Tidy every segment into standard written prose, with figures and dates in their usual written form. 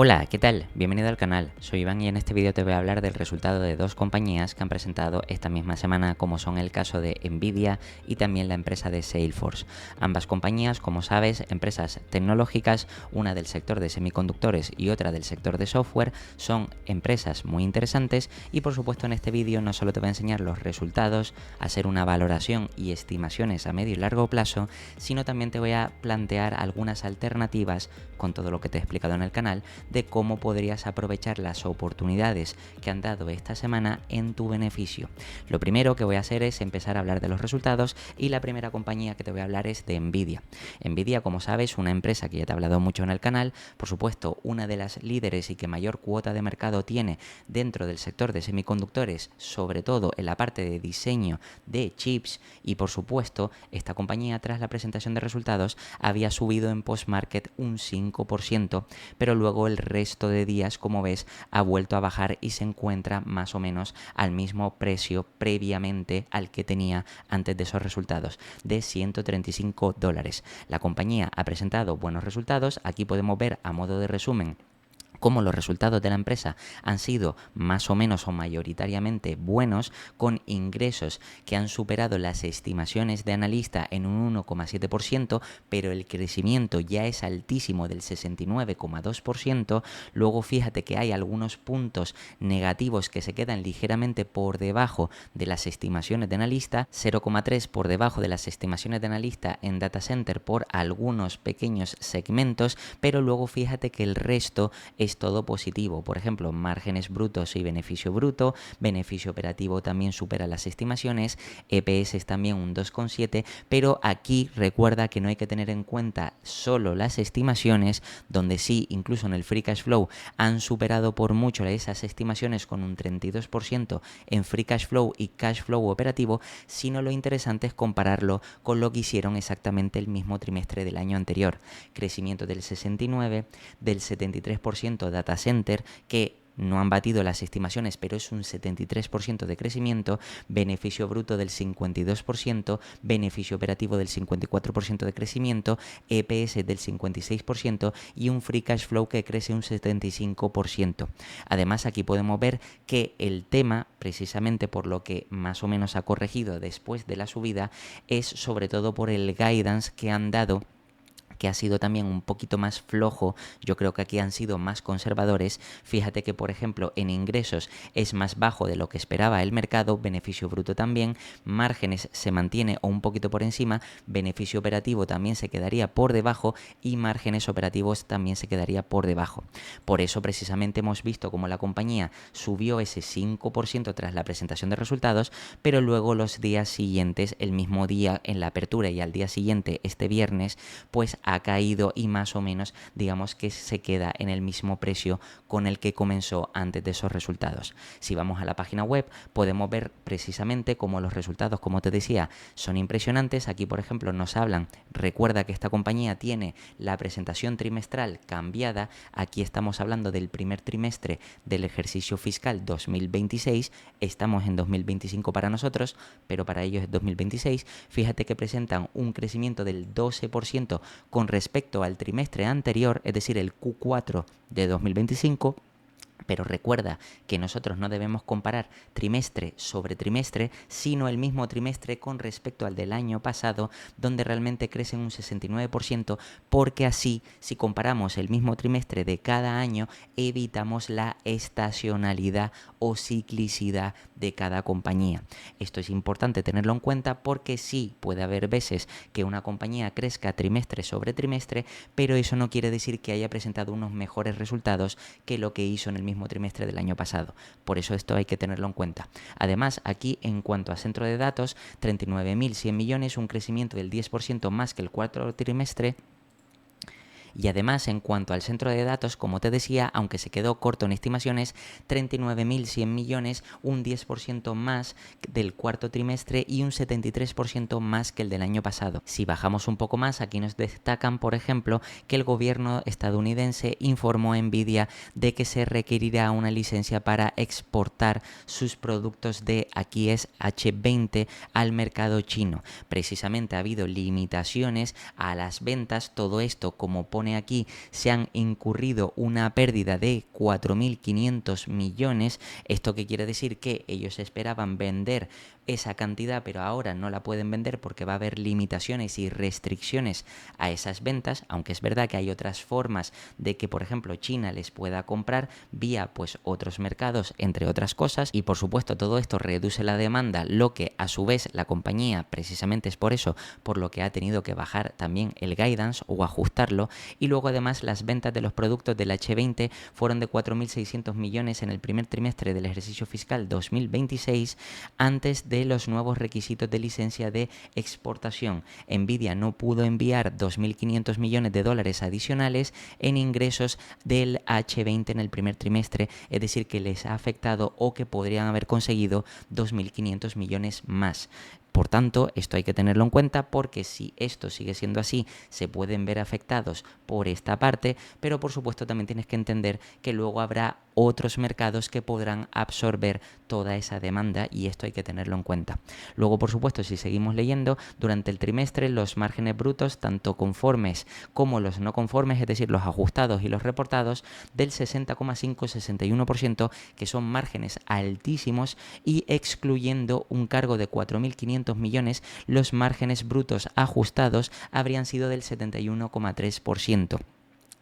Hola, ¿qué tal? Bienvenido al canal, soy Iván y en este vídeo te voy a hablar del resultado de dos compañías que han presentado esta misma semana, como son el caso de Nvidia y también la empresa de Salesforce. Ambas compañías, como sabes, empresas tecnológicas, una del sector de semiconductores y otra del sector de software, son empresas muy interesantes y por supuesto en este vídeo no solo te voy a enseñar los resultados, hacer una valoración y estimaciones a medio y largo plazo, sino también te voy a plantear algunas alternativas con todo lo que te he explicado en el canal de cómo podrías aprovechar las oportunidades que han dado esta semana en tu beneficio. Lo primero que voy a hacer es empezar a hablar de los resultados y la primera compañía que te voy a hablar es de Nvidia. Nvidia, como sabes, una empresa que ya te he hablado mucho en el canal, por supuesto una de las líderes y que mayor cuota de mercado tiene dentro del sector de semiconductores, sobre todo en la parte de diseño de chips, y por supuesto esta compañía tras la presentación de resultados había subido en post-market un 5%, pero luego el resto de días, como ves, ha vuelto a bajar y se encuentra más o menos al mismo precio previamente al que tenía antes de esos resultados, de $135. La compañía ha presentado buenos resultados. Aquí podemos ver a modo de resumen cómo los resultados de la empresa han sido más o menos o mayoritariamente buenos, con ingresos que han superado las estimaciones de analista en un 1,7%, pero el crecimiento ya es altísimo del 69,2%. Luego fíjate que hay algunos puntos negativos que se quedan ligeramente por debajo de las estimaciones de analista, 0,3 por debajo de las estimaciones de analista en data center por algunos pequeños segmentos, pero luego fíjate que el resto es todo positivo. Por ejemplo, márgenes brutos y beneficio bruto, beneficio operativo también supera las estimaciones, EPS también un 2,7, pero aquí recuerda que no hay que tener en cuenta solo las estimaciones, donde sí, incluso en el free cash flow han superado por mucho esas estimaciones con un 32% en free cash flow y cash flow operativo, sino lo interesante es compararlo con lo que hicieron exactamente el mismo trimestre del año anterior. Crecimiento del 69%, del 73% data center, que no han batido las estimaciones, pero es un 73% de crecimiento, beneficio bruto del 52%, beneficio operativo del 54% de crecimiento, EPS del 56% y un free cash flow que crece un 75%. Además, aquí podemos ver que el tema, precisamente por lo que más o menos ha corregido después de la subida, es sobre todo por el guidance que han dado, que ha sido también un poquito más flojo. Yo creo que aquí han sido más conservadores. Fíjate que, por ejemplo, en ingresos es más bajo de lo que esperaba el mercado, beneficio bruto también, márgenes se mantiene o un poquito por encima, beneficio operativo también se quedaría por debajo y márgenes operativos también se quedaría por debajo. Por eso precisamente hemos visto cómo la compañía subió ese 5% tras la presentación de resultados, pero luego los días siguientes, el mismo día en la apertura y al día siguiente, este viernes, pues ha caído y más o menos digamos que se queda en el mismo precio con el que comenzó antes de esos resultados. Si vamos a la página web podemos ver precisamente cómo los resultados, como te decía, son impresionantes. Aquí por ejemplo nos hablan, recuerda que esta compañía tiene la presentación trimestral cambiada. Aquí estamos hablando del primer trimestre del ejercicio fiscal 2026, estamos en 2025 para nosotros, pero para ellos es 2026. Fíjate que presentan un crecimiento del 12% con respecto al trimestre anterior, es decir, el Q4 de 2025. Pero recuerda que nosotros no debemos comparar trimestre sobre trimestre, sino el mismo trimestre con respecto al del año pasado, donde realmente crecen un 69%, porque así, si comparamos el mismo trimestre de cada año, evitamos la estacionalidad o ciclicidad de cada compañía. Esto es importante tenerlo en cuenta porque sí puede haber veces que una compañía crezca trimestre sobre trimestre, pero eso no quiere decir que haya presentado unos mejores resultados que lo que hizo en el mismo trimestre del año pasado. Por eso esto hay que tenerlo en cuenta. Además, aquí en cuanto a centro de datos, 39.100 millones, un crecimiento del 10% más que el cuarto trimestre. Y además, en cuanto al centro de datos, como te decía, aunque se quedó corto en estimaciones, 39.100 millones, un 10% más del cuarto trimestre y un 73% más que el del año pasado. Si bajamos un poco más, aquí nos destacan, por ejemplo, que el gobierno estadounidense informó a Nvidia de que se requerirá una licencia para exportar sus productos de, aquí es H20, al mercado chino. Precisamente ha habido limitaciones a las ventas, todo esto como por pone aquí, se han incurrido una pérdida de 4.500 millones. ¿Esto qué quiere decir? Que ellos esperaban vender esa cantidad, pero ahora no la pueden vender porque va a haber limitaciones y restricciones a esas ventas, aunque es verdad que hay otras formas de que, por ejemplo, China les pueda comprar vía pues otros mercados, entre otras cosas, y por supuesto todo esto reduce la demanda, lo que a su vez la compañía, precisamente es por eso, por lo que ha tenido que bajar también el guidance o ajustarlo. Y luego además las ventas de los productos del H20 fueron de 4.600 millones en el primer trimestre del ejercicio fiscal 2026, antes de los nuevos requisitos de licencia de exportación. Nvidia no pudo enviar 2.500 millones de dólares adicionales en ingresos del H20 en el primer trimestre, es decir, que les ha afectado o que podrían haber conseguido 2.500 millones más. Por tanto, esto hay que tenerlo en cuenta porque si esto sigue siendo así, se pueden ver afectados por esta parte, pero por supuesto también tienes que entender que luego habrá otros mercados que podrán absorber toda esa demanda y esto hay que tenerlo en cuenta. Luego, por supuesto, si seguimos leyendo, durante el trimestre los márgenes brutos, tanto conformes como los no conformes, es decir, los ajustados y los reportados, del 60,5-61%, que son márgenes altísimos, y excluyendo un cargo de 4.500 millones, los márgenes brutos ajustados habrían sido del 71,3%.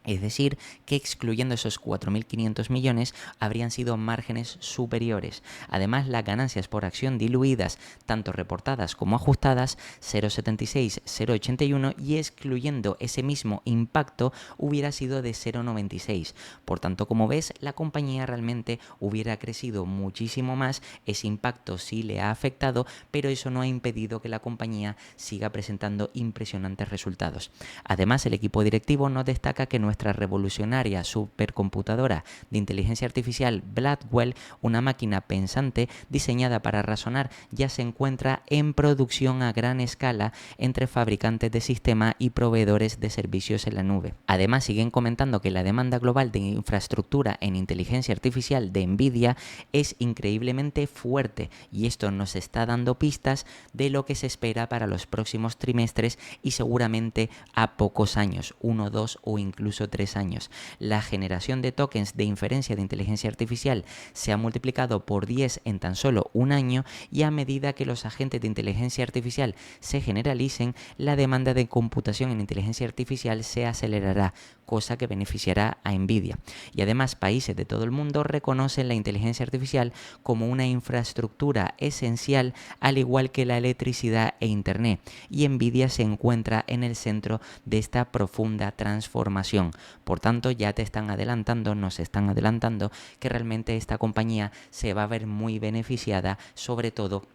Es decir, que excluyendo esos 4.500 millones habrían sido márgenes superiores. Además, las ganancias por acción diluidas, tanto reportadas como ajustadas, 0,76, 0,81, y excluyendo ese mismo impacto hubiera sido de 0,96. Por tanto, como ves, la compañía realmente hubiera crecido muchísimo más. Ese impacto sí le ha afectado, pero eso no ha impedido que la compañía siga presentando impresionantes resultados. Además, el equipo directivo nos destaca que nuestra revolucionaria supercomputadora de inteligencia artificial Blackwell, una máquina pensante diseñada para razonar, ya se encuentra en producción a gran escala entre fabricantes de sistema y proveedores de servicios en la nube. Además, siguen comentando que la demanda global de infraestructura en inteligencia artificial de Nvidia es increíblemente fuerte y esto nos está dando pistas de lo que se espera para los próximos trimestres y seguramente a pocos años, 1, 2 o incluso 3 años. La generación de tokens de inferencia de inteligencia artificial se ha multiplicado por 10 en tan solo un año y a medida que los agentes de inteligencia artificial se generalicen, la demanda de computación en inteligencia artificial se acelerará, cosa que beneficiará a Nvidia. Y además, países de todo el mundo reconocen la inteligencia artificial como una infraestructura esencial, al igual que la electricidad e internet, y Nvidia se encuentra en el centro de esta profunda transformación. Por tanto, ya te están adelantando, nos están adelantando que realmente esta compañía se va a ver muy beneficiada, sobre todo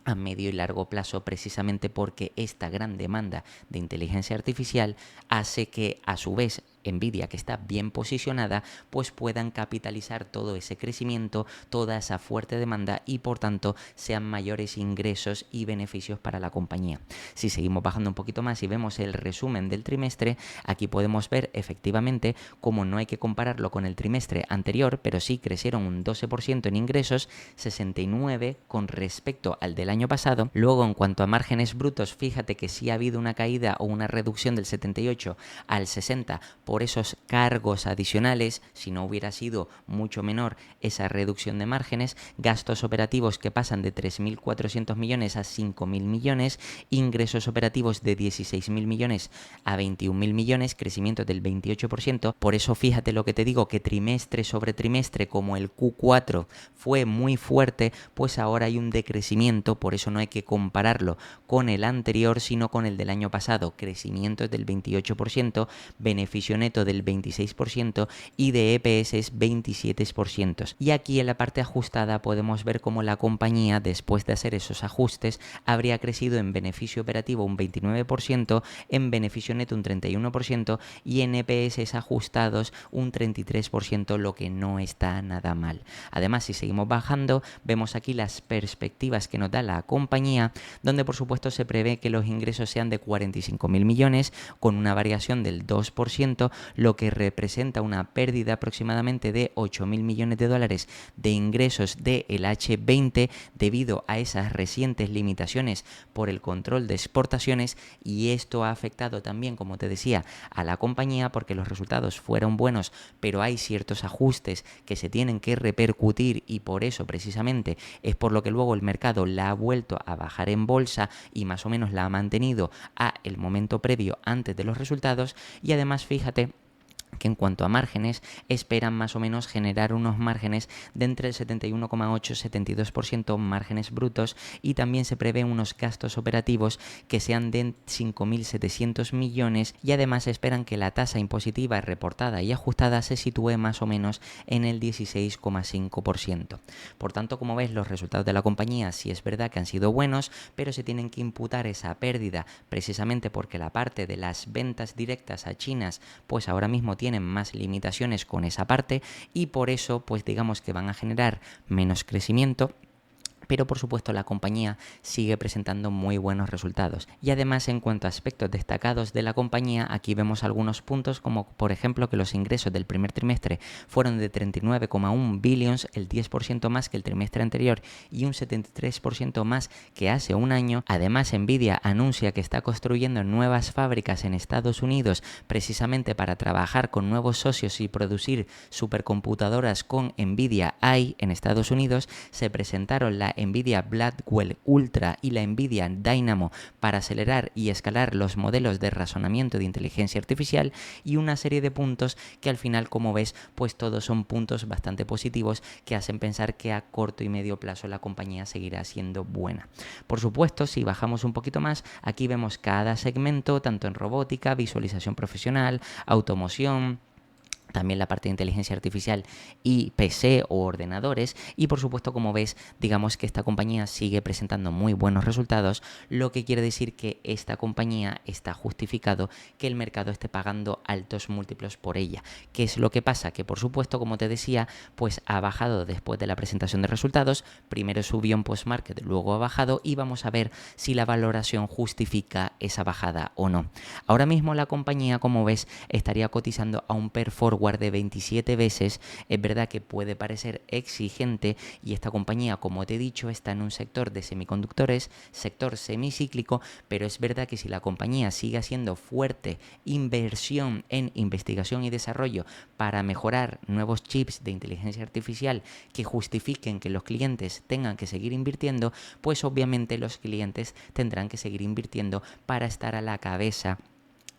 a medio y largo plazo, precisamente porque esta gran demanda de inteligencia artificial hace que a su vez Nvidia, que está bien posicionada, pues puedan capitalizar todo ese crecimiento, toda esa fuerte demanda y por tanto sean mayores ingresos y beneficios para la compañía. Si seguimos bajando un poquito más y vemos el resumen del trimestre, aquí podemos ver efectivamente cómo no hay que compararlo con el trimestre anterior, pero sí crecieron un 12% en ingresos, 69% con respecto al del año pasado. Luego, en cuanto a márgenes brutos, fíjate que sí ha habido una caída o una reducción del 78 al 60 por esos cargos adicionales. Si no hubiera sido mucho menor esa reducción de márgenes, gastos operativos que pasan de 3.400 millones a 5.000 millones, ingresos operativos de 16.000 millones a 21.000 millones, crecimiento del 28%. Por eso fíjate lo que te digo, que trimestre sobre trimestre, como el Q4 fue muy fuerte, pues ahora hay un decrecimiento. Por eso no hay que compararlo con el anterior, sino con el del año pasado. Crecimiento del 28%, beneficio neto del 26% y de EPS es 27%. Y aquí en la parte ajustada podemos ver cómo la compañía, después de hacer esos ajustes, habría crecido en beneficio operativo un 29%, en beneficio neto un 31% y en EPS ajustados un 33%, lo que no está nada mal. Además, si seguimos bajando, vemos aquí las perspectivas que nos da la compañía, donde por supuesto se prevé que los ingresos sean de 45.000 millones con una variación del 2%, lo que representa una pérdida aproximadamente de 8.000 millones de dólares de ingresos del H20 debido a esas recientes limitaciones por el control de exportaciones, y esto ha afectado también, como te decía, a la compañía porque los resultados fueron buenos, pero hay ciertos ajustes que se tienen que repercutir, y por eso precisamente es por lo que luego el mercado la ha vuelto a bajar en bolsa y más o menos la ha mantenido a el momento previo antes de los resultados. Y además fíjate que en cuanto a márgenes, esperan más o menos generar unos márgenes de entre el 71,8 y 72% márgenes brutos, y también se prevé unos gastos operativos que sean de 5.700 millones, y además esperan que la tasa impositiva reportada y ajustada se sitúe más o menos en el 16,5%. Por tanto, como ves, los resultados de la compañía sí es verdad que han sido buenos, pero se tienen que imputar esa pérdida precisamente porque la parte de las ventas directas a chinas pues ahora mismo tienen más limitaciones con esa parte, y por eso pues digamos que van a generar menos crecimiento. Pero por supuesto la compañía sigue presentando muy buenos resultados. Y además, en cuanto a aspectos destacados de la compañía, aquí vemos algunos puntos como por ejemplo que los ingresos del primer trimestre fueron de 39,1 billions, el 10% más que el trimestre anterior y un 73% más que hace un año. Además, Nvidia anuncia que está construyendo nuevas fábricas en Estados Unidos precisamente para trabajar con nuevos socios y producir supercomputadoras con Nvidia AI en Estados Unidos. Se presentaron la Nvidia Blackwell Ultra y la Nvidia Dynamo para acelerar y escalar los modelos de razonamiento de inteligencia artificial, y una serie de puntos que al final, como ves, pues todos son puntos bastante positivos que hacen pensar que a corto y medio plazo la compañía seguirá siendo buena. Por supuesto, si bajamos un poquito más, aquí vemos cada segmento, tanto en robótica, visualización profesional, automoción, también la parte de inteligencia artificial y PC o ordenadores, y por supuesto, como ves, digamos que esta compañía sigue presentando muy buenos resultados, lo que quiere decir que esta compañía está justificado que el mercado esté pagando altos múltiplos por ella. ¿Qué es lo que pasa? Que por supuesto, como te decía, pues ha bajado después de la presentación de resultados, primero subió en post-market, luego ha bajado, y vamos a ver si la valoración justifica esa bajada o no. Ahora mismo la compañía, como ves, estaría cotizando a un PER forward de 27 veces. Es verdad que puede parecer exigente, y esta compañía, como te he dicho, está en un sector de semiconductores, sector semicíclico, pero es verdad que si la compañía sigue haciendo fuerte inversión en investigación y desarrollo para mejorar nuevos chips de inteligencia artificial que justifiquen que los clientes tengan que seguir invirtiendo, pues obviamente los clientes tendrán que seguir invirtiendo para estar a la cabeza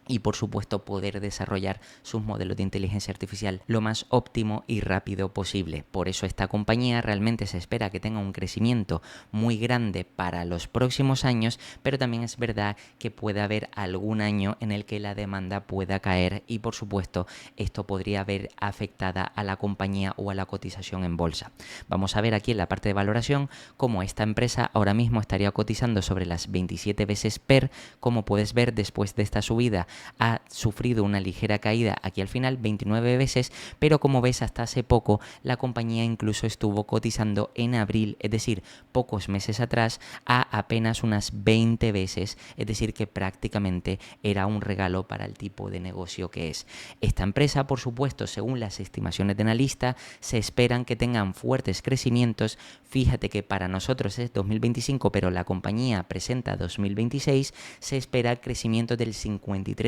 y por supuesto poder desarrollar sus modelos de inteligencia artificial lo más óptimo y rápido posible. Por eso esta compañía realmente se espera que tenga un crecimiento muy grande para los próximos años, pero también es verdad que puede haber algún año en el que la demanda pueda caer, y por supuesto esto podría ver afectada a la compañía o a la cotización en bolsa. Vamos a ver aquí en la parte de valoración cómo esta empresa ahora mismo estaría cotizando sobre las 27 veces PER. Como puedes ver, después de esta subida ha sufrido una ligera caída aquí al final, 29 veces, pero como ves, hasta hace poco la compañía incluso estuvo cotizando en abril, es decir, pocos meses atrás, a apenas unas 20 veces, es decir, que prácticamente era un regalo para el tipo de negocio que es. Esta empresa, por supuesto, según las estimaciones de analista, se esperan que tengan fuertes crecimientos. Fíjate que para nosotros es 2025, pero la compañía presenta 2026, se espera crecimiento del 53%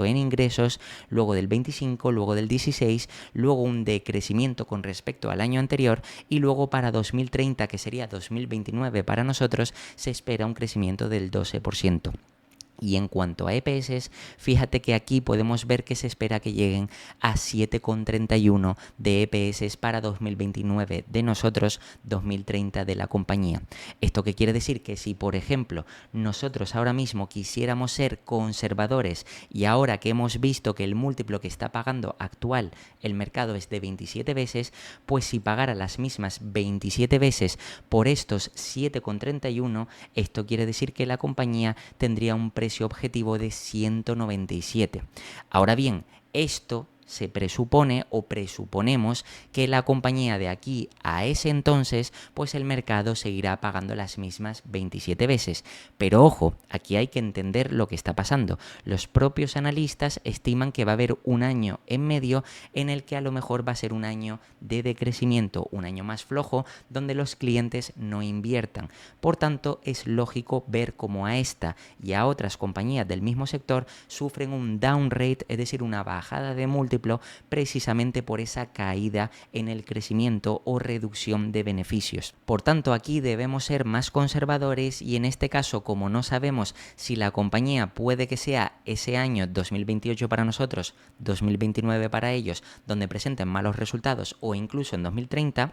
en ingresos, luego del 25%, luego del 16%, luego un decrecimiento con respecto al año anterior, y luego para 2030, que sería 2029 para nosotros, se espera un crecimiento del 12%. Y en cuanto a EPS, fíjate que aquí podemos ver que se espera que lleguen a 7,31 de EPS para 2029 de nosotros, 2030 de la compañía. ¿Esto qué quiere decir? Que si, por ejemplo, nosotros ahora mismo quisiéramos ser conservadores, y ahora que hemos visto que el múltiplo que está pagando actual el mercado es de 27 veces, pues si pagara las mismas 27 veces por estos 7,31, esto quiere decir que la compañía tendría un precio objetivo de 197. Ahora bien, esto se presupone o presuponemos que la compañía de aquí a ese entonces, pues el mercado seguirá pagando las mismas 27 veces. Pero ojo, aquí hay que entender lo que está pasando. Los propios analistas estiman que va a haber un año en medio en el que a lo mejor va a ser un año de decrecimiento, un año más flojo, donde los clientes no inviertan. Por tanto, es lógico ver cómo a esta y a otras compañías del mismo sector sufren un downrate, es decir, una bajada de múltiplo, precisamente por esa caída en el crecimiento o reducción de beneficios. Por tanto, aquí debemos ser más conservadores y en este caso, como no sabemos si la compañía puede que sea ese año 2028 para nosotros, 2029 para ellos, donde presenten malos resultados o incluso en 2030,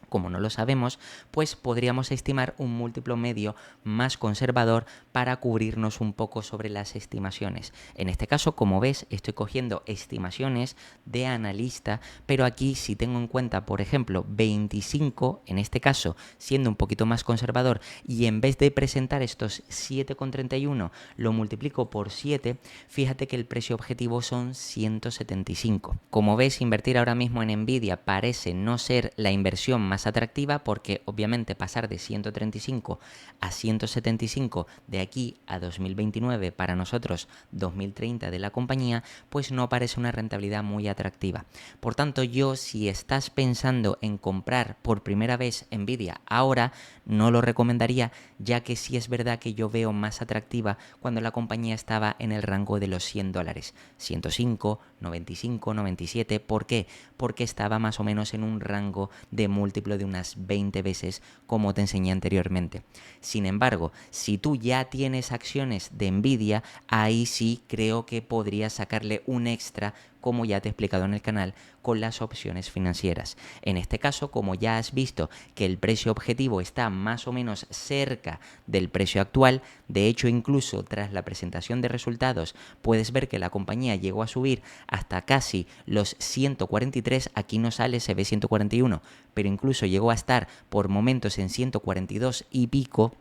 como no lo sabemos, pues podríamos estimar un múltiplo medio más conservador para cubrirnos un poco sobre las estimaciones. En este caso, como ves, estoy cogiendo estimaciones de analista, pero aquí si tengo en cuenta, por ejemplo, 25, en este caso, siendo un poquito más conservador, y en vez de presentar estos 7,31, lo multiplico por 7, fíjate que el precio objetivo son 175. Como ves, invertir ahora mismo en Nvidia parece no ser la inversión más atractiva porque obviamente pasar de 135 a 175 de aquí a 2029 para nosotros 2030 de la compañía pues no parece una rentabilidad muy atractiva. Por tanto, yo si estás pensando en comprar por primera vez Nvidia ahora no lo recomendaría, ya que sí es verdad que yo veo más atractiva cuando la compañía estaba en el rango de los $100, 105, 95, 97. ¿Por qué? Porque estaba más o menos en un rango de múltiplo de unas 20 veces como te enseñé anteriormente. Sin embargo, si tú ya tienes acciones de Nvidia, ahí sí creo que podrías sacarle un extra, como ya te he explicado en el canal, con las opciones financieras. En este caso, como ya has visto que el precio objetivo está más o menos cerca del precio actual, de hecho incluso tras la presentación de resultados puedes ver que la compañía llegó a subir hasta casi los 143, aquí no sale, se ve 141, pero incluso llegó a estar por momentos en 142 y pico.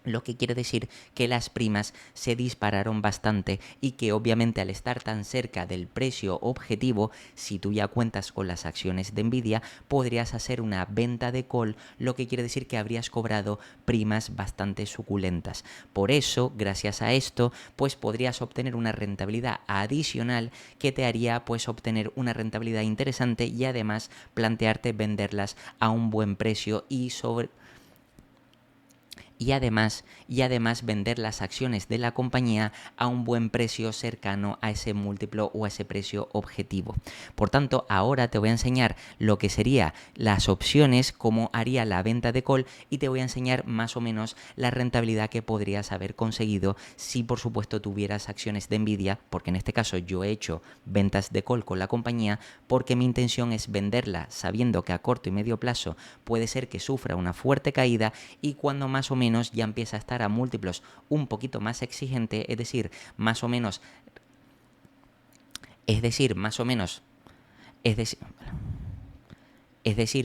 Lo que quiere decir que las primas se dispararon bastante y que obviamente al estar tan cerca del precio objetivo, si tú ya cuentas con las acciones de Nvidia, podrías hacer una venta de call, lo que quiere decir que habrías cobrado primas bastante suculentas. Por eso, gracias a esto, pues podrías obtener una rentabilidad adicional que te haría pues obtener una rentabilidad interesante y además plantearte venderlas a un buen precio y además vender las acciones de la compañía a un buen precio cercano a ese múltiplo o a ese precio objetivo. Por tanto, ahora te voy a enseñar lo que serían las opciones, cómo haría la venta de call y te voy a enseñar más o menos la rentabilidad que podrías haber conseguido si por supuesto tuvieras acciones de Nvidia, porque en este caso yo he hecho ventas de call con la compañía porque mi intención es venderla sabiendo que a corto y medio plazo puede ser que sufra una fuerte caída y cuando más o menos ya empieza a estar a múltiplos un poquito más exigente, es decir, más o menos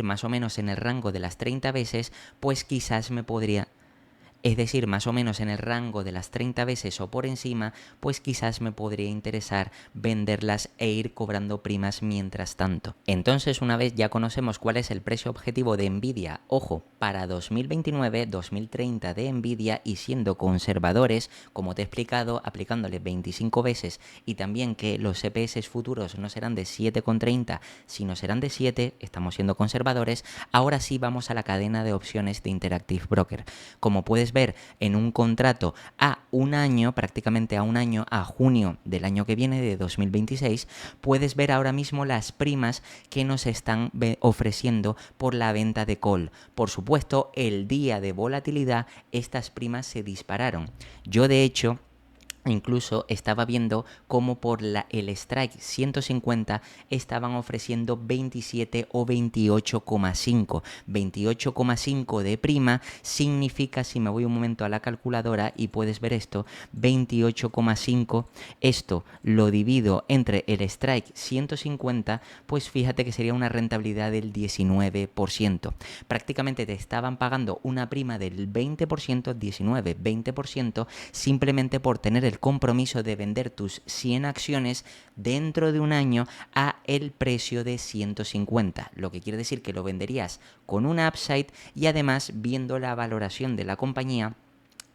más o menos en el rango de las 30 veces, pues quizás me podría... Es decir, más o menos en el rango de las 30 veces o por encima, pues quizás me podría interesar venderlas e ir cobrando primas mientras tanto. Entonces, una vez ya conocemos cuál es el precio objetivo de Nvidia, ojo, para 2029, 2030 de Nvidia y siendo conservadores, como te he explicado, aplicándole 25 veces y también que los EPS futuros no serán de 7,30, sino serán de 7, estamos siendo conservadores, ahora sí vamos a la cadena de opciones de Interactive Broker. Como puedes ver en un contrato a un año, prácticamente a un año, a junio del año que viene, de 2026, puedes ver ahora mismo las primas que nos están ofreciendo por la venta de call. Por supuesto, el día de volatilidad, estas primas se dispararon. Yo, de hecho, incluso estaba viendo cómo por el strike 150 estaban ofreciendo 27 o 28,5. 28,5 de prima significa, si me voy un momento a la calculadora y puedes ver esto, 28,5, esto lo divido entre el strike 150, pues fíjate que sería una rentabilidad del 19%. Prácticamente te estaban pagando una prima del 20%, 19, 20%, simplemente por tener el el compromiso de vender tus 100 acciones dentro de un año a el precio de 150, lo que quiere decir que lo venderías con un upside y además viendo la valoración de la compañía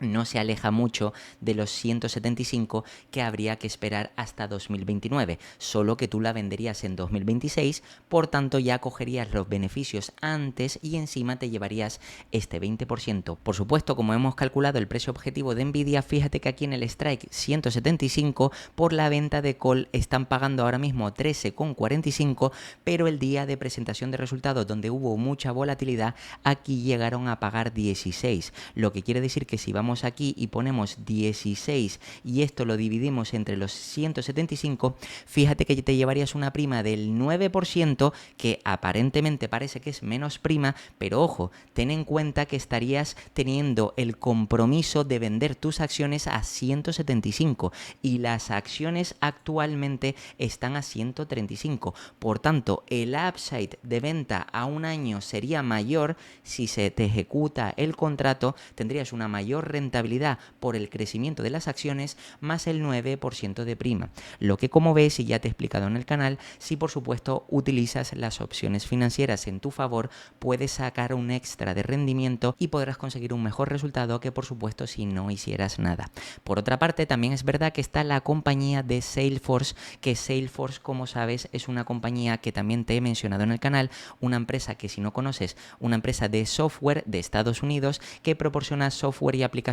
no se aleja mucho de los 175 que habría que esperar hasta 2029, solo que tú la venderías en 2026, por tanto ya cogerías los beneficios antes y encima te llevarías este 20%. Por supuesto, como hemos calculado el precio objetivo de Nvidia, fíjate que aquí en el strike 175 por la venta de call están pagando ahora mismo 13,45, pero el día de presentación de resultados donde hubo mucha volatilidad, aquí llegaron a pagar 16, lo que quiere decir que si vamos aquí y ponemos 16 y esto lo dividimos entre los 175, fíjate que te llevarías una prima del 9%, que aparentemente parece que es menos prima, pero ojo, ten en cuenta que estarías teniendo el compromiso de vender tus acciones a 175 y las acciones actualmente están a 135. Por tanto, el upside de venta a un año sería mayor si se te ejecuta el contrato, tendrías una mayor rentabilidad por el crecimiento de las acciones más el 9% de prima. Lo que, como ves y ya te he explicado en el canal, si por supuesto utilizas las opciones financieras en tu favor, puedes sacar un extra de rendimiento y podrás conseguir un mejor resultado que por supuesto si no hicieras nada. Por otra parte, también es verdad que está la compañía de Salesforce, que Salesforce, como sabes, es una compañía que también te he mencionado en el canal, una empresa que, si no conoces, una empresa de software de Estados Unidos que proporciona software y aplicaciones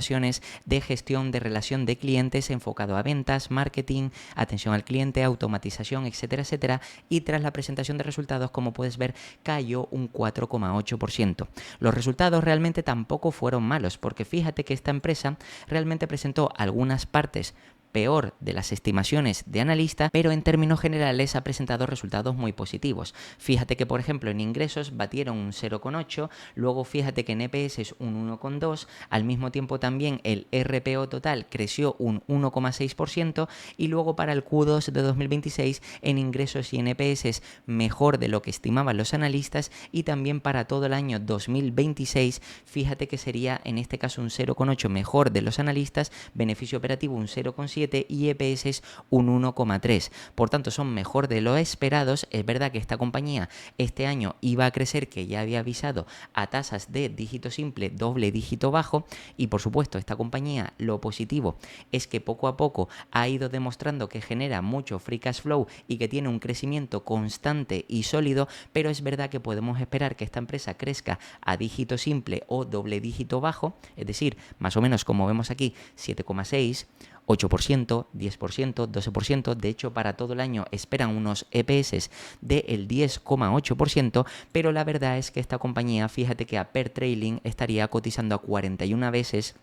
de gestión de relación de clientes enfocado a ventas, marketing, atención al cliente, automatización, etcétera, etcétera, y tras la presentación de resultados, como puedes ver, cayó un 4,8%. Los resultados realmente tampoco fueron malos, porque fíjate que esta empresa realmente presentó algunas partes peor de las estimaciones de analistas, pero en términos generales ha presentado resultados muy positivos. Fíjate que, por ejemplo, en ingresos batieron un 0,8, luego fíjate que en EPS es un 1,2, al mismo tiempo también el RPO total creció un 1,6% y luego para el Q2 de 2026 en ingresos y en EPS es mejor de lo que estimaban los analistas, y también para todo el año 2026 fíjate que sería en este caso un 0,8 mejor de los analistas, beneficio operativo un 0,7 y EPS es un 1,3. Por tanto, son mejor de lo esperados. Es verdad que esta compañía este año iba a crecer, que ya había avisado, a tasas de dígito simple, doble dígito bajo, y por supuesto esta compañía, lo positivo es que poco a poco ha ido demostrando que genera mucho free cash flow y que tiene un crecimiento constante y sólido, pero es verdad que podemos esperar que esta empresa crezca a dígito simple o doble dígito bajo, es decir, más o menos como vemos aquí, 7,6, 8%, 10%, 12%, de hecho para todo el año esperan unos EPS del 10,8%, pero la verdad es que esta compañía, fíjate que a per trailing estaría cotizando a 41 veces.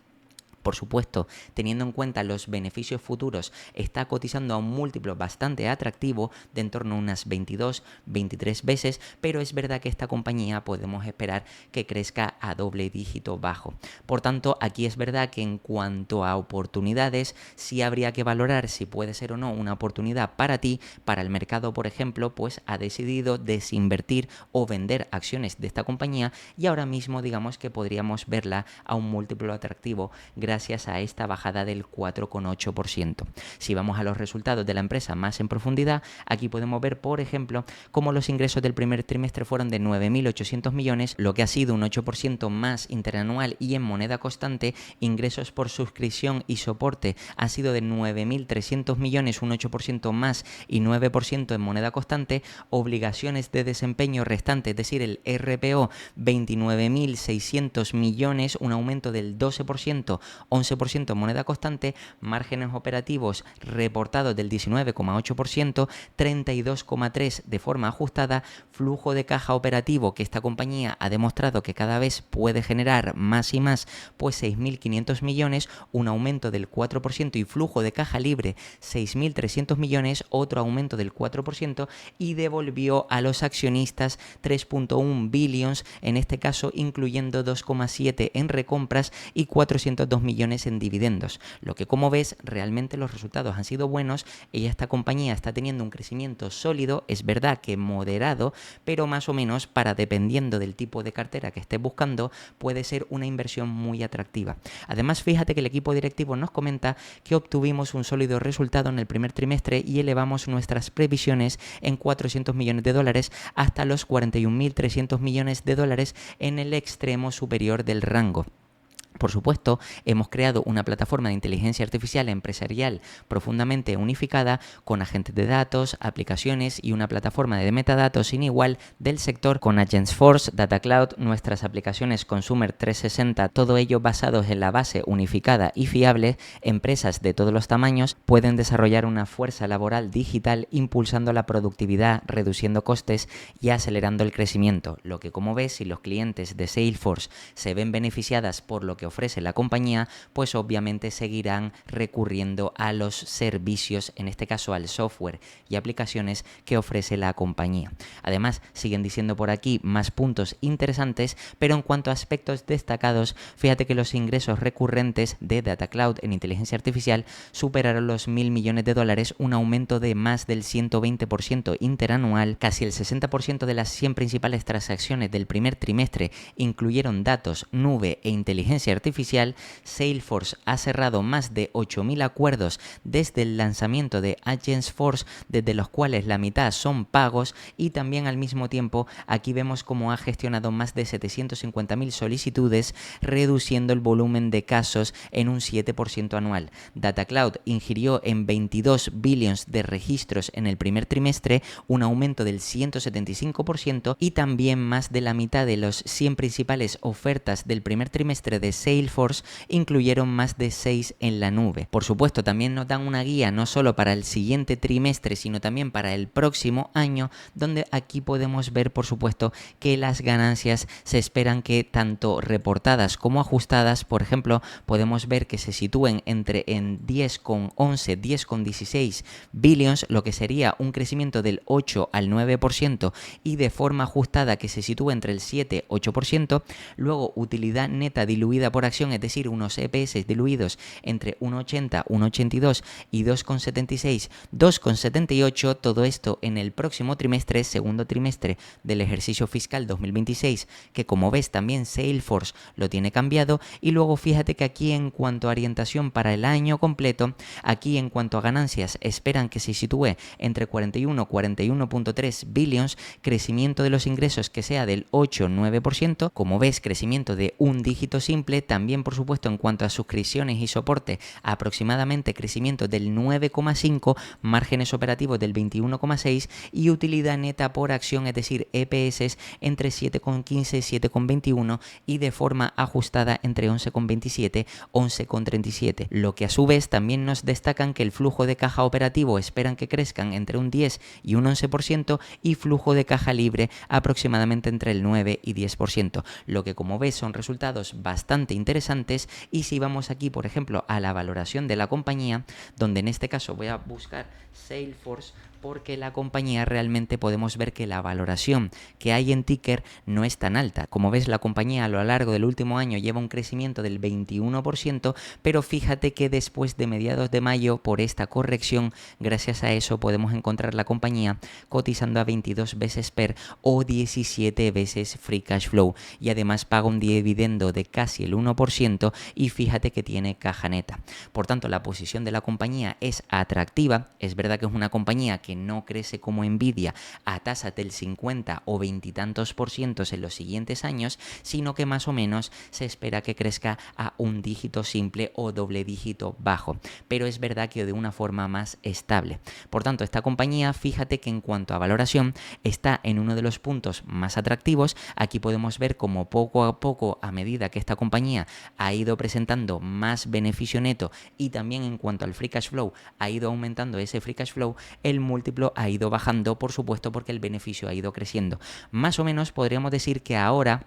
Por supuesto, teniendo en cuenta los beneficios futuros, está cotizando a un múltiplo bastante atractivo de en torno a unas 22, 23 veces, pero es verdad que esta compañía podemos esperar que crezca a doble dígito bajo. Por tanto, aquí es verdad que en cuanto a oportunidades, sí habría que valorar si puede ser o no una oportunidad para ti. Para el mercado, por ejemplo, pues ha decidido desinvertir o vender acciones de esta compañía y ahora mismo digamos que podríamos verla a un múltiplo atractivo gracias a esta bajada del 4,8%. Si vamos a los resultados de la empresa más en profundidad, aquí podemos ver, por ejemplo, cómo los ingresos del primer trimestre fueron de 9.800 millones, lo que ha sido un 8% más interanual, y en moneda constante, ingresos por suscripción y soporte ha sido de 9.300 millones, un 8% más y 9% en moneda constante, obligaciones de desempeño restante, es decir, el RPO, 29.600 millones, un aumento del 12%, 11% en moneda constante, márgenes operativos reportados del 19,8%, 32,3% de forma ajustada, flujo de caja operativo que esta compañía ha demostrado que cada vez puede generar más y más, pues 6.500 millones, un aumento del 4%, y flujo de caja libre 6.300 millones, otro aumento del 4%, y devolvió a los accionistas 3.1 billions, en este caso incluyendo 2,7 en recompras y 402 millones millones en dividendos. Lo que, como ves, realmente los resultados han sido buenos y esta compañía está teniendo un crecimiento sólido, es verdad que moderado, pero más o menos para, dependiendo del tipo de cartera que estés buscando, puede ser una inversión muy atractiva. Además, fíjate que el equipo directivo nos comenta que obtuvimos un sólido resultado en el primer trimestre y elevamos nuestras previsiones en 400 millones de dólares hasta los 41.300 millones de dólares en el extremo superior del rango. Por supuesto, hemos creado una plataforma de inteligencia artificial empresarial profundamente unificada con agentes de datos, aplicaciones y una plataforma de metadatos sin igual del sector con Agentforce, Data Cloud, nuestras aplicaciones Consumer 360, todo ello basados en la base unificada y fiable. Empresas de todos los tamaños pueden desarrollar una fuerza laboral digital impulsando la productividad, reduciendo costes y acelerando el crecimiento. Lo que, como ves, si los clientes de Salesforce se ven beneficiadas por lo que ofrece la compañía, pues obviamente seguirán recurriendo a los servicios, en este caso al software y aplicaciones que ofrece la compañía. Además, siguen diciendo por aquí más puntos interesantes, pero en cuanto a aspectos destacados, fíjate que los ingresos recurrentes de Data Cloud en inteligencia artificial superaron los 1.000 millones de dólares, un aumento de más del 120% interanual. Casi el 60% de las 100 principales transacciones del primer trimestre incluyeron datos, nube e inteligencia artificial. Salesforce ha cerrado más de 8.000 acuerdos desde el lanzamiento de Agentforce, desde los cuales la mitad son pagos, y también al mismo tiempo aquí vemos cómo ha gestionado más de 750.000 solicitudes, reduciendo el volumen de casos en un 7% anual. Data Cloud ingirió en 22 billions de registros en el primer trimestre, un aumento del 175%, y también más de la mitad de los 100 principales ofertas del primer trimestre de Salesforce incluyeron más de 6 en la nube. Por supuesto, también nos dan una guía no solo para el siguiente trimestre, sino también para el próximo año, donde aquí podemos ver, por supuesto, que las ganancias se esperan que tanto reportadas como ajustadas, por ejemplo, podemos ver que se sitúen entre en 10,11, 10,16 billions, lo que sería un crecimiento del 8 al 9%, y de forma ajustada que se sitúe entre el 7-8%. Luego, utilidad neta diluida por acción, es decir, unos EPS diluidos entre 1,80, 1,82 y 2,76, 2,78, todo esto en el próximo trimestre, segundo trimestre del ejercicio fiscal 2026, que como ves también Salesforce lo tiene cambiado. Y luego fíjate que aquí, en cuanto a orientación para el año completo, aquí en cuanto a ganancias esperan que se sitúe entre 41 41.3 billions, crecimiento de los ingresos que sea del 8-9%, como ves crecimiento de un dígito simple. También, por supuesto, en cuanto a suscripciones y soporte, aproximadamente crecimiento del 9,5, márgenes operativos del 21,6 y utilidad neta por acción, es decir, EPS entre 7,15 y 7,21, y de forma ajustada entre 11,27 11,37, lo que a su vez también nos destacan que el flujo de caja operativo esperan que crezcan entre un 10 y un 11%, y flujo de caja libre aproximadamente entre el 9 y 10%, lo que, como ves, son resultados bastante interesantes. Y si vamos aquí, por ejemplo, a la valoración de la compañía, donde en este caso voy a buscar Salesforce, porque la compañía realmente podemos ver que la valoración que hay en ticker no es tan alta. Como ves, la compañía a lo largo del último año lleva un crecimiento del 21%, pero fíjate que después de mediados de mayo, por esta corrección, gracias a eso podemos encontrar la compañía cotizando a 22 veces PER o 17 veces Free Cash Flow, y además paga un dividendo de casi el 1%, y fíjate que tiene caja neta. Por tanto, la posición de la compañía es atractiva. Es verdad que es una compañía que no crece como Nvidia a tasas del 50 o 20 y tantos por ciento en los siguientes años, sino que más o menos se espera que crezca a un dígito simple o doble dígito bajo, pero es verdad que de una forma más estable. Por tanto, esta compañía, fíjate que en cuanto a valoración está en uno de los puntos más atractivos. Aquí podemos ver cómo poco a poco, a medida que esta compañía ha ido presentando más beneficio neto, y también en cuanto al Free Cash Flow ha ido aumentando ese Free Cash Flow, el múltiplo ha ido bajando, por supuesto, porque el beneficio ha ido creciendo. Más o menos podríamos decir que ahora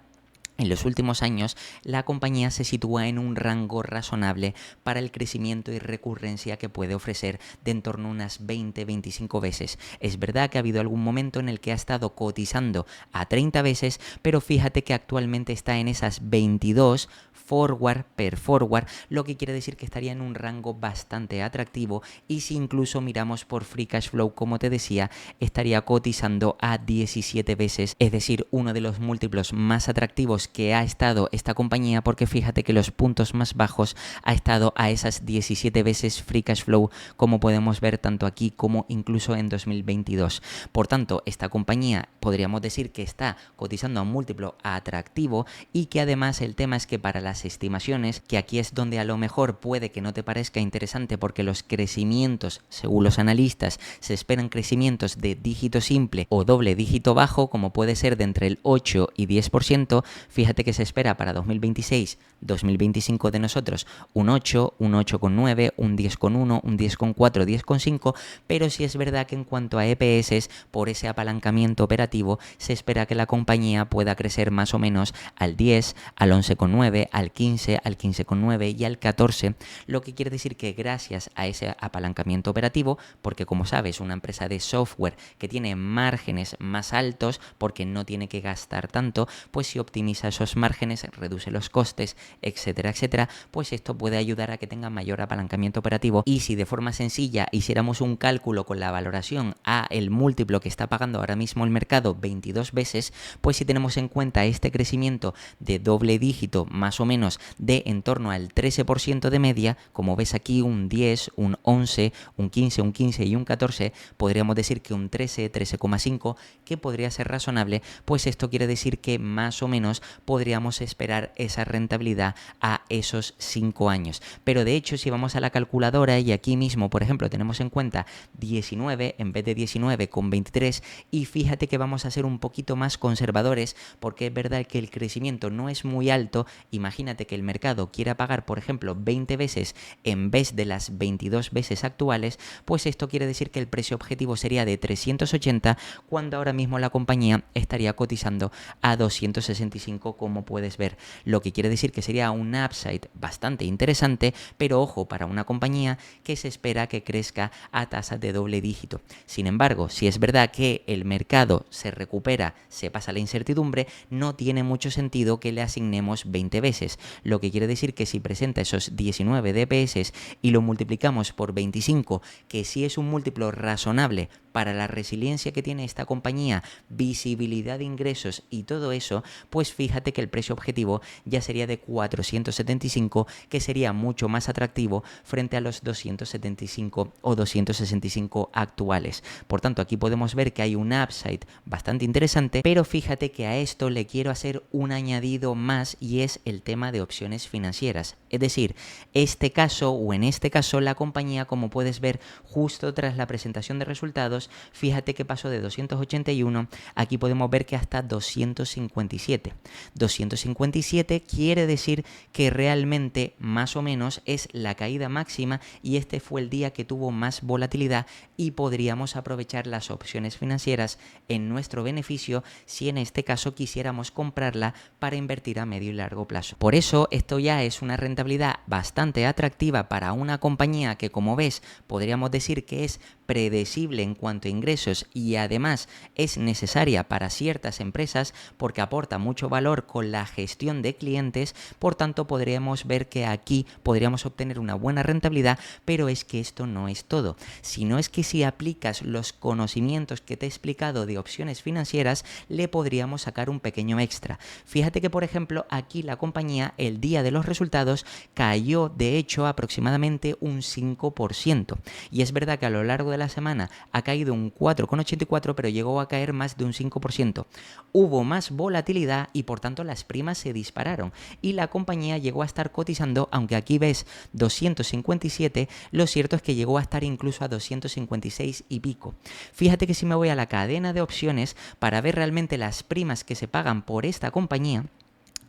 En los últimos años, la compañía se sitúa en un rango razonable para el crecimiento y recurrencia que puede ofrecer de en torno a unas 20-25 veces. Es verdad que ha habido algún momento en el que ha estado cotizando a 30 veces, pero fíjate que actualmente está en esas 22 forward per forward, lo que quiere decir que estaría en un rango bastante atractivo, y si incluso miramos por free cash flow, como te decía, estaría cotizando a 17 veces, es decir, uno de los múltiplos más atractivos que ha estado esta compañía, porque fíjate que los puntos más bajos ha estado a esas 17 veces free cash flow, como podemos ver tanto aquí como incluso en 2022. Por tanto, esta compañía podríamos decir que está cotizando a un múltiplo atractivo, y que además el tema es que para las estimaciones, que aquí es donde a lo mejor puede que no te parezca interesante, porque los crecimientos, según los analistas, se esperan crecimientos de dígito simple o doble dígito bajo, como puede ser de entre el 8 y 10%, fíjate que se espera para 2026, 2025 de nosotros un 8, un 8,9, un 10,1, un 10,4, 10,5, pero sí es verdad que en cuanto a EPS, por ese apalancamiento operativo, se espera que la compañía pueda crecer más o menos al 10, al 11,9, al 15, al 15,9 y al 14, lo que quiere decir que gracias a ese apalancamiento operativo, porque como sabes, una empresa de software que tiene márgenes más altos porque no tiene que gastar tanto, pues si optimiza esos márgenes, reduce los costes, etcétera, etcétera, pues esto puede ayudar a que tenga mayor apalancamiento operativo. Y si de forma sencilla hiciéramos un cálculo con la valoración a el múltiplo que está pagando ahora mismo el mercado, 22 veces, pues si tenemos en cuenta este crecimiento de doble dígito, más o menos de en torno al 13% de media, como ves aquí un 10, un 11, un 15 y un 14, podríamos decir que un 13, 13,5, que podría ser razonable, pues esto quiere decir que más o menos podríamos esperar esa rentabilidad a esos 5 años. Pero de hecho, si vamos a la calculadora y aquí mismo, por ejemplo, tenemos en cuenta 19 en vez de 19,23, y fíjate que vamos a ser un poquito más conservadores, porque es verdad que el crecimiento no es muy alto. Imagínate que el mercado quiera pagar, por ejemplo, 20 veces en vez de las 22 veces actuales, pues esto quiere decir que el precio objetivo sería de 380, cuando ahora mismo la compañía estaría cotizando a 265, como puedes ver, lo que quiere decir que sería un upside bastante interesante, pero ojo, para una compañía que se espera que crezca a tasas de doble dígito. Sin embargo, si es verdad que el mercado se recupera, se pasa la incertidumbre, no tiene mucho sentido que le asignemos 20 veces, lo que quiere decir que si presenta esos 19 DPS y lo multiplicamos por 25, que sí es un múltiplo razonable para la resiliencia que tiene esta compañía, visibilidad de ingresos y todo eso, pues fíjate que el precio objetivo ya sería de 475, que sería mucho más atractivo frente a los 275 o 265 actuales. Por tanto, aquí podemos ver que hay un upside bastante interesante, pero fíjate que a esto le quiero hacer un añadido más, y es el tema de opciones financieras. Es decir, este caso o en este caso la compañía, como puedes ver justo tras la presentación de resultados, fíjate que pasó de 281, aquí podemos ver que hasta 257. 257 quiere decir que realmente más o menos es la caída máxima, y este fue el día que tuvo más volatilidad, y podríamos aprovechar las opciones financieras en nuestro beneficio si en este caso quisiéramos comprarla para invertir a medio y largo plazo. Por eso esto ya es una rentabilidad bastante atractiva para una compañía que, como ves, podríamos decir que es predecible en cuanto a ingresos, y además es necesaria para ciertas empresas porque aporta mucho valor con la gestión de clientes. Por tanto, podríamos ver que aquí podríamos obtener una buena rentabilidad, pero es que esto no es todo, sino es que si aplicas los conocimientos que te he explicado de opciones financieras, le podríamos sacar un pequeño extra. Fíjate que, por ejemplo, aquí la compañía el día de los resultados cayó de hecho aproximadamente un 5%, y es verdad que a lo largo de la semana ha caído un 4,84, pero llegó a caer más de un 5%. Hubo más volatilidad y por tanto las primas se dispararon, y la compañía llegó a estar cotizando, aunque aquí ves 257, lo cierto es que llegó a estar incluso a 256 y pico. Fíjate que si me voy a la cadena de opciones para ver realmente las primas que se pagan por esta compañía,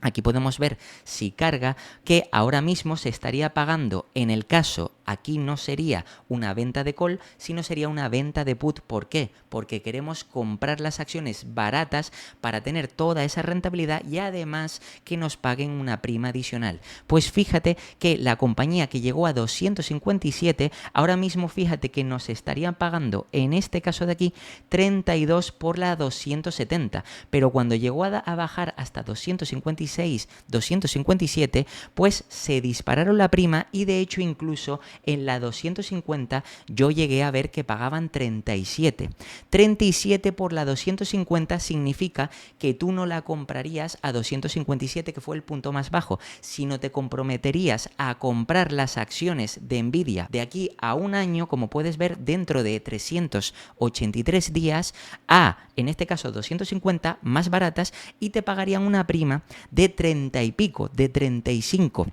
Aquí podemos ver si carga que ahora mismo se estaría pagando, en el caso, aquí no sería una venta de call, sino sería una venta de put. ¿Por qué? Porque queremos comprar las acciones baratas para tener toda esa rentabilidad y además que nos paguen una prima adicional. Pues fíjate que la compañía que llegó a 257, ahora mismo fíjate que nos estarían pagando, en este caso de aquí, 32 por la 270, pero cuando llegó a bajar hasta 256, 257, pues se dispararon la prima y de hecho incluso en la 250 yo llegué a ver que pagaban 37. 37 por la 250 significa que tú no la comprarías a 257, que fue el punto más bajo, sino te comprometerías a comprar las acciones de Nvidia de aquí a un año, como puedes ver, dentro de 383 días a, en este caso, 250 más baratas y te pagarían una prima de 30 y pico, de 35.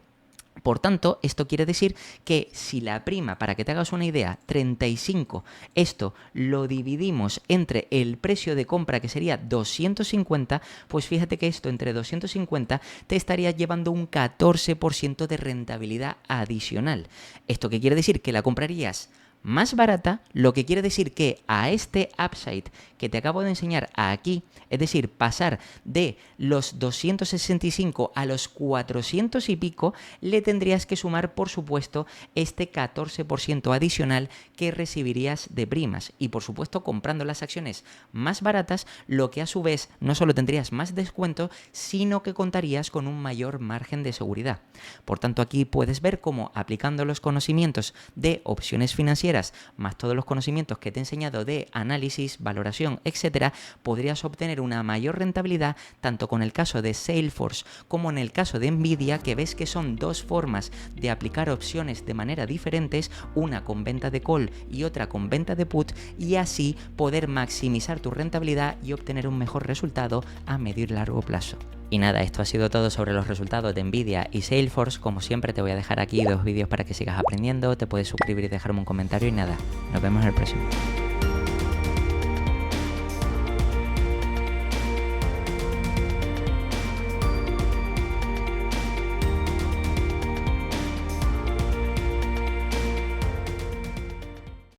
Por tanto, esto quiere decir que si la prima, para que te hagas una idea, 35, esto lo dividimos entre el precio de compra, que sería 250, pues fíjate que esto entre 250 te estaría llevando un 14% de rentabilidad adicional. ¿Esto qué quiere decir? Que la comprarías más barata, lo que quiere decir que a este upside que te acabo de enseñar aquí, es decir, pasar de los 265 a los 400 y pico, le tendrías que sumar, por supuesto, este 14% adicional que recibirías de primas. Y, por supuesto, comprando las acciones más baratas, lo que a su vez no solo tendrías más descuento, sino que contarías con un mayor margen de seguridad. Por tanto, aquí puedes ver cómo aplicando los conocimientos de opciones financieras más todos los conocimientos que te he enseñado de análisis, valoración, etcétera, podrías obtener una mayor rentabilidad tanto con el caso de Salesforce como en el caso de Nvidia, que ves que son dos formas de aplicar opciones de manera diferentes, una con venta de call y otra con venta de put, y así poder maximizar tu rentabilidad y obtener un mejor resultado a medio y largo plazo. Y nada, esto ha sido todo sobre los resultados de Nvidia y Salesforce. Como siempre, te voy a dejar aquí 2 vídeos para que sigas aprendiendo, te puedes suscribir y dejarme un comentario y nada, nos vemos en el próximo.